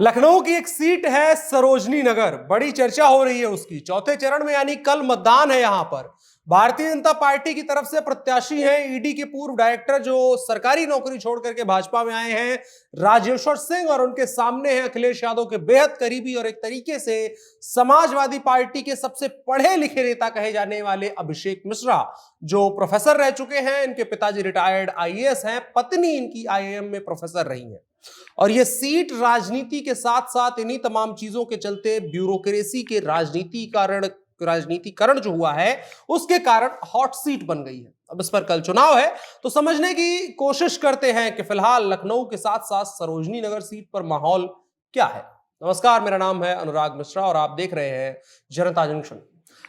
लखनऊ की एक सीट है सरोजनी नगर, बड़ी चर्चा हो रही है उसकी। चौथे चरण में यानी कल मतदान है। यहां पर भारतीय जनता पार्टी की तरफ से प्रत्याशी हैं ईडी के पूर्व डायरेक्टर जो सरकारी नौकरी छोड़ करके भाजपा में आए हैं, राजेश्वर सिंह, और उनके सामने हैं अखिलेश यादव के बेहद करीबी और एक तरीके से समाजवादी पार्टी के सबसे पढ़े लिखे नेता कहे जाने वाले अभिषेक मिश्रा, जो प्रोफेसर रह चुके हैं। इनके पिताजी रिटायर्ड आईएएस हैं, पत्नी इनकी आईआईएम में प्रोफेसर रही हैं। और यह सीट राजनीति के साथ साथ इन्हीं तमाम चीजों के चलते ब्यूरोक्रेसी के राजनीतिकरण जो हुआ है उसके कारण हॉट सीट बन गई है। अब इस पर कल चुनाव है, तो समझने की कोशिश करते हैं कि फिलहाल लखनऊ के साथ साथ सरोजनी नगर सीट पर माहौल क्या है। नमस्कार, मेरा नाम है अनुराग मिश्रा और आप देख रहे हैं जनता जंक्शन।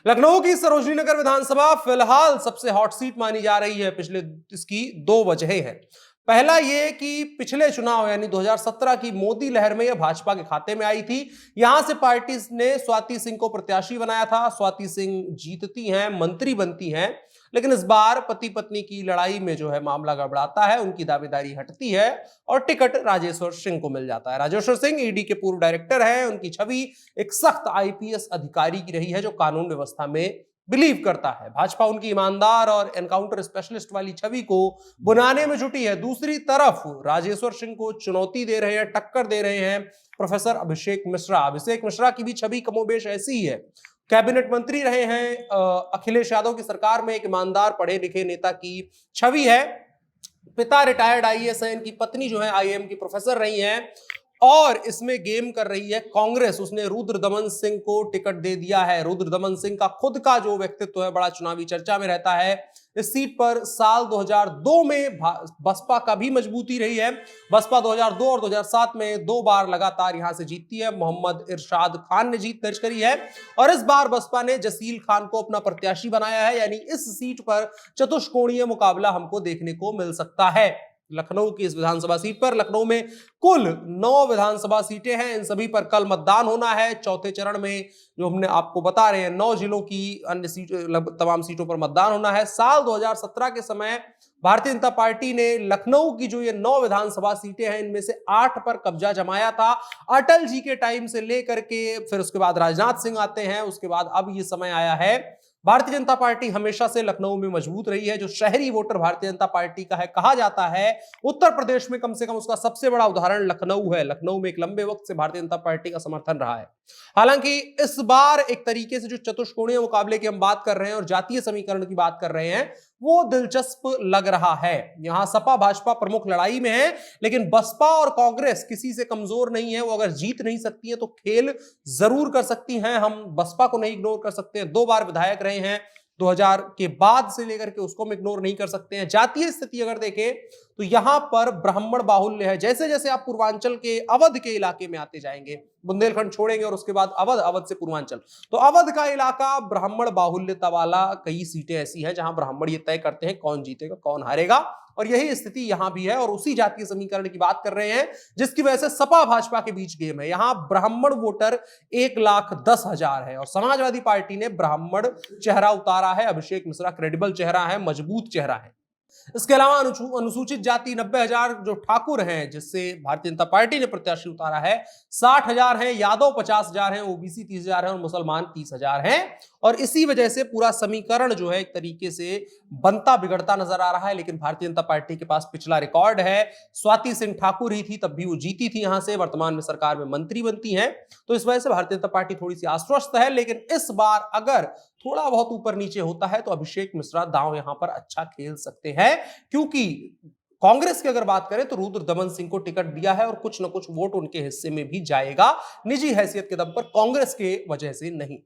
लखनऊ की सरोजनी नगर विधानसभा फिलहाल सबसे हॉट सीट मानी जा रही है। पिछले इसकी दो वजहें हैं। पहला यह कि पिछले चुनाव यानी 2017 की मोदी लहर में यह भाजपा के खाते में आई थी। यहां से पार्टी ने स्वाति सिंह को प्रत्याशी बनाया था। स्वाति सिंह जीतती हैं, मंत्री बनती हैं, लेकिन इस बार पति पत्नी की लड़ाई में जो है मामला गड़बड़ाता है, उनकी दावेदारी हटती है और टिकट राजेश्वर सिंह को मिल जाता है। राजेश्वर सिंह ईडी के पूर्व डायरेक्टर हैं। उनकी छवि एक सख्त आईपीएस अधिकारी की रही है जो कानून व्यवस्था में बिलीव करता है। भाजपा उनकी ईमानदार और एनकाउंटर स्पेशलिस्ट वाली छवि को बुनाने में जुटी है। दूसरी तरफ राजेश्वर सिंह को चुनौती दे रहे हैं, टक्कर दे रहे हैं प्रोफेसर अभिषेक मिश्रा। अभिषेक मिश्रा की भी छवि कमोबेश ऐसी ही है। कैबिनेट मंत्री रहे हैं, अखिलेश यादव की सरकार में एक ईमानदार पढ़े लिखे नेता की छवि है। पिता रिटायर्ड आईएएस है, इनकी पत्नी जो है आईआईएम की प्रोफेसर रही हैं। और इसमें गेम कर रही है कांग्रेस। उसने रुद्रदमन सिंह को टिकट दे दिया है। रुद्रदमन सिंह का खुद का जो व्यक्तित्व है बड़ा चुनावी चर्चा में रहता है। इस सीट पर साल 2002 में बसपा का भी मजबूती रही है। बसपा 2002 और 2007 में दो बार लगातार यहां से जीतती है। मोहम्मद इरशाद खान ने जीत दर्ज करी है और इस बार बसपा ने जसील खान को अपना प्रत्याशी बनाया है। यानी इस सीट पर चतुष्कोणीय मुकाबला हमको देखने को मिल सकता है। लखनऊ की इस विधानसभा सीट पर, लखनऊ में कुल 9 विधानसभा सीटें हैं। इन सभी पर कल मतदान होना है। चौथे चरण में जो हमने आपको बता रहे हैं 9 जिलों की अन्य सीट, तमाम सीटों पर मतदान होना है। साल 2017 के समय भारतीय जनता पार्टी ने लखनऊ की जो ये 9 विधानसभा सीटें हैं इनमें से 8 पर कब्जा जमाया था। अटल जी के टाइम से लेकर के फिर उसके बाद राजनाथ सिंह आते हैं, उसके बाद अब ये समय आया है। भारतीय जनता पार्टी हमेशा से लखनऊ में मजबूत रही है। जो शहरी वोटर भारतीय जनता पार्टी का है, कहा जाता है उत्तर प्रदेश में कम से कम उसका सबसे बड़ा उदाहरण लखनऊ है। लखनऊ में एक लंबे वक्त से भारतीय जनता पार्टी का समर्थन रहा है। हालांकि इस बार एक तरीके से जो चतुष्कोणीय मुकाबले की हम बात कर रहे हैं और जातीय समीकरण की बात कर रहे हैं, वो दिलचस्प लग रहा है। यहां सपा भाजपा प्रमुख लड़ाई में है, लेकिन बसपा और कांग्रेस किसी से कमजोर नहीं है। वो अगर जीत नहीं सकती है तो खेल जरूर कर सकती हैं। हम बसपा को नहीं इग्नोर कर सकते हैं। 2 बार विधायक रहे हैं 2000 के बाद से लेकर के, उसको हम इग्नोर नहीं कर सकते हैं। जातीय स्थिति अगर देखें तो यहां पर ब्राह्मण बाहुल्य है। जैसे जैसे आप पूर्वांचल के अवध के इलाके में आते जाएंगे, बुंदेलखंड छोड़ेंगे और उसके बाद अवध, अवध से पूर्वांचल, तो अवध का इलाका ब्राह्मण बाहुल्यता वाला। कई सीटें ऐसी हैं जहां ब्राह्मण ये तय करते हैं कौन जीतेगा कौन हारेगा, और यही स्थिति यहां भी है। और उसी जातीय समीकरण की बात कर रहे हैं जिसकी वजह से सपा भाजपा के बीच गेम है। यहां ब्राह्मण वोटर 1,10,000 है और समाजवादी पार्टी ने ब्राह्मण चेहरा उतारा है। अभिषेक मिश्रा क्रेडिबल चेहरा है, मजबूत चेहरा है। इसके अलावा अनुसूचित जाति 90,000 जो ठाकुर हैं, जिससे भारतीय जनता पार्टी ने प्रत्याशी उतारा है, 60,000 हैं। यादव 50,000 हैं, ओबीसी 30,000 हैं और मुसलमान 30,000 हैं। और इसी वजह से पूरा समीकरण जो है एक तरीके से बनता बिगड़ता नजर आ रहा है। लेकिन भारतीय जनता पार्टी के पास पिछला रिकॉर्ड है। स्वाति सिंह ठाकुर ही थी, तब भी वो जीती थी यहां से। वर्तमान में सरकार में मंत्री बनती हैं, तो इस वजह से भारतीय जनता पार्टी थोड़ी सी आश्वस्त है। लेकिन इस बार अगर थोड़ा बहुत ऊपर नीचे होता है तो अभिषेक मिश्रा दांव यहां पर अच्छा खेल सकते हैं, क्योंकि कांग्रेस की अगर बात करें तो रुद्रदमन सिंह को टिकट दिया है और कुछ न कुछ वोट उनके हिस्से में भी जाएगा, निजी हैसियत के दम पर, कांग्रेस के वजह से नहीं।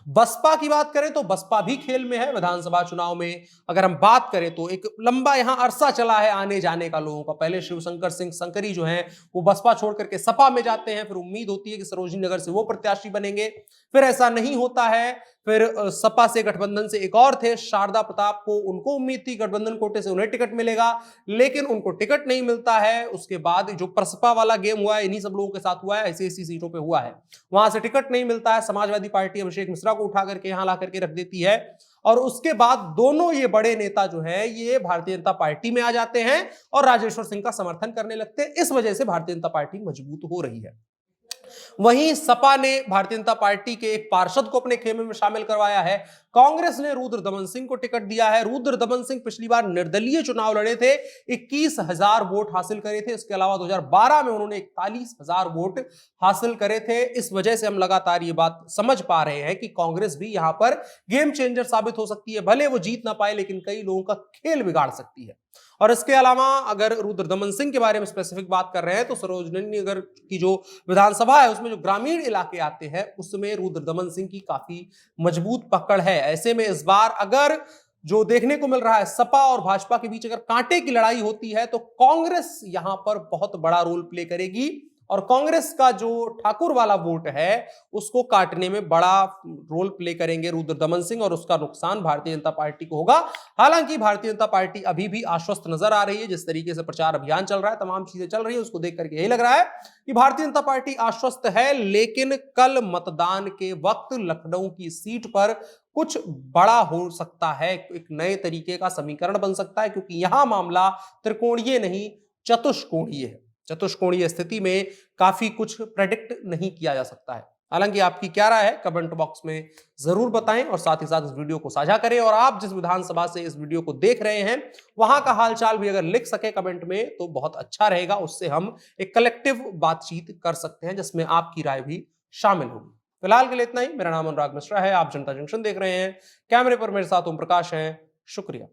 बसपा की बात करें तो बसपा भी खेल में है। विधानसभा चुनाव में अगर हम बात करें तो एक लंबा यहां अरसा चला है आने जाने का लोगों का। पहले शिवशंकर सिंह शंकरी जो हैं वो बसपा छोड़ करके सपा में जाते हैं, फिर उम्मीद होती है कि सरोजनी नगर से वो प्रत्याशी बनेंगे, फिर ऐसा नहीं होता है। फिर सपा से गठबंधन से एक और थे शारदा प्रताप को, उनको उम्मीद थी गठबंधन कोटे से उन्हें टिकट मिलेगा, लेकिन उनको टिकट नहीं मिलता है। उसके बाद जो प्रसपा वाला गेम हुआ है इन्हीं सब लोगों के साथ हुआ है, ऐसी ऐसी सीटों पे हुआ है, वहां से टिकट नहीं मिलता है। समाजवादी पार्टी अभिषेक मिश्रा को उठा करके यहां ला करके रख देती है और उसके बाद दोनों ये बड़े नेता जो है ये भारतीय जनता पार्टी में आ जाते हैं और राजेश्वर सिंह का समर्थन करने लगते हैं। इस वजह से भारतीय जनता पार्टी मजबूत हो रही है। वहीं सपा ने भारतीय जनता पार्टी के एक पार्षद को अपने खेमे में शामिल करवाया है। कांग्रेस ने रुद्र दमन सिंह को टिकट दिया है। रुद्र दमन सिंह पिछली बार निर्दलीय चुनाव लड़े थे, 21,000 वोट हासिल करे थे। इसके अलावा 2012 में उन्होंने 41,000 वोट हासिल करे थे। इस वजह से हम लगातार ये बात समझ पा रहे हैं कि कांग्रेस भी यहां पर गेम चेंजर साबित हो सकती है। भले वो जीत ना पाए, लेकिन कई लोगों का खेल बिगाड़ सकती है। और इसके अलावा अगर रुद्र दमन सिंह के बारे में स्पेसिफिक बात कर रहे हैं तो सरोजनी नगर की जो विधानसभा है उसमें जो ग्रामीण इलाके आते हैं उसमें रुद्र दमन सिंह की काफी मजबूत पकड़ है। ऐसे में इस बार अगर जो देखने को मिल रहा है सपा और भाजपा के बीच अगर कांटे की लड़ाई होती है तो कांग्रेस यहां पर बहुत बड़ा रोल प्ले करेगी और कांग्रेस का जो ठाकुर वाला वोट है उसको काटने में बड़ा रोल प्ले करेंगे रुद्र दमन सिंह और उसका नुकसान भारतीय जनता पार्टी को होगा। हालांकि भारतीय जनता पार्टी अभी भी आश्वस्त नजर आ रही है। जिस तरीके से प्रचार अभियान चल रहा है, तमाम चीजें चल रही है, उसको देख करके यही लग रहा है कि भारतीय जनता पार्टी आश्वस्त है। लेकिन कल मतदान के वक्त लखनऊ की सीट पर कुछ बड़ा हो सकता है, एक नए तरीके का समीकरण बन सकता है, क्योंकि यहां मामला त्रिकोणीय नहीं चतुष्कोणीय है। चतुष्कोणीय स्थिति में काफी कुछ प्रेडिक्ट नहीं किया जा सकता है। हालांकि आपकी क्या राय है कमेंट बॉक्स में जरूर बताएं और साथ ही साथ इस वीडियो को साझा करें। और आप जिस विधानसभा से इस वीडियो को देख रहे हैं वहां का हालचाल भी अगर लिख सके कमेंट में तो बहुत अच्छा रहेगा। उससे हम एक कलेक्टिव बातचीत कर सकते हैं जिसमें आपकी राय भी शामिल होगी। फिलहाल के लिए इतना ही। मेरा नाम अनुराग मिश्रा है, आप जनता जंक्शन देख रहे हैं। कैमरे पर मेरे साथ ओम प्रकाश हैं। शुक्रिया।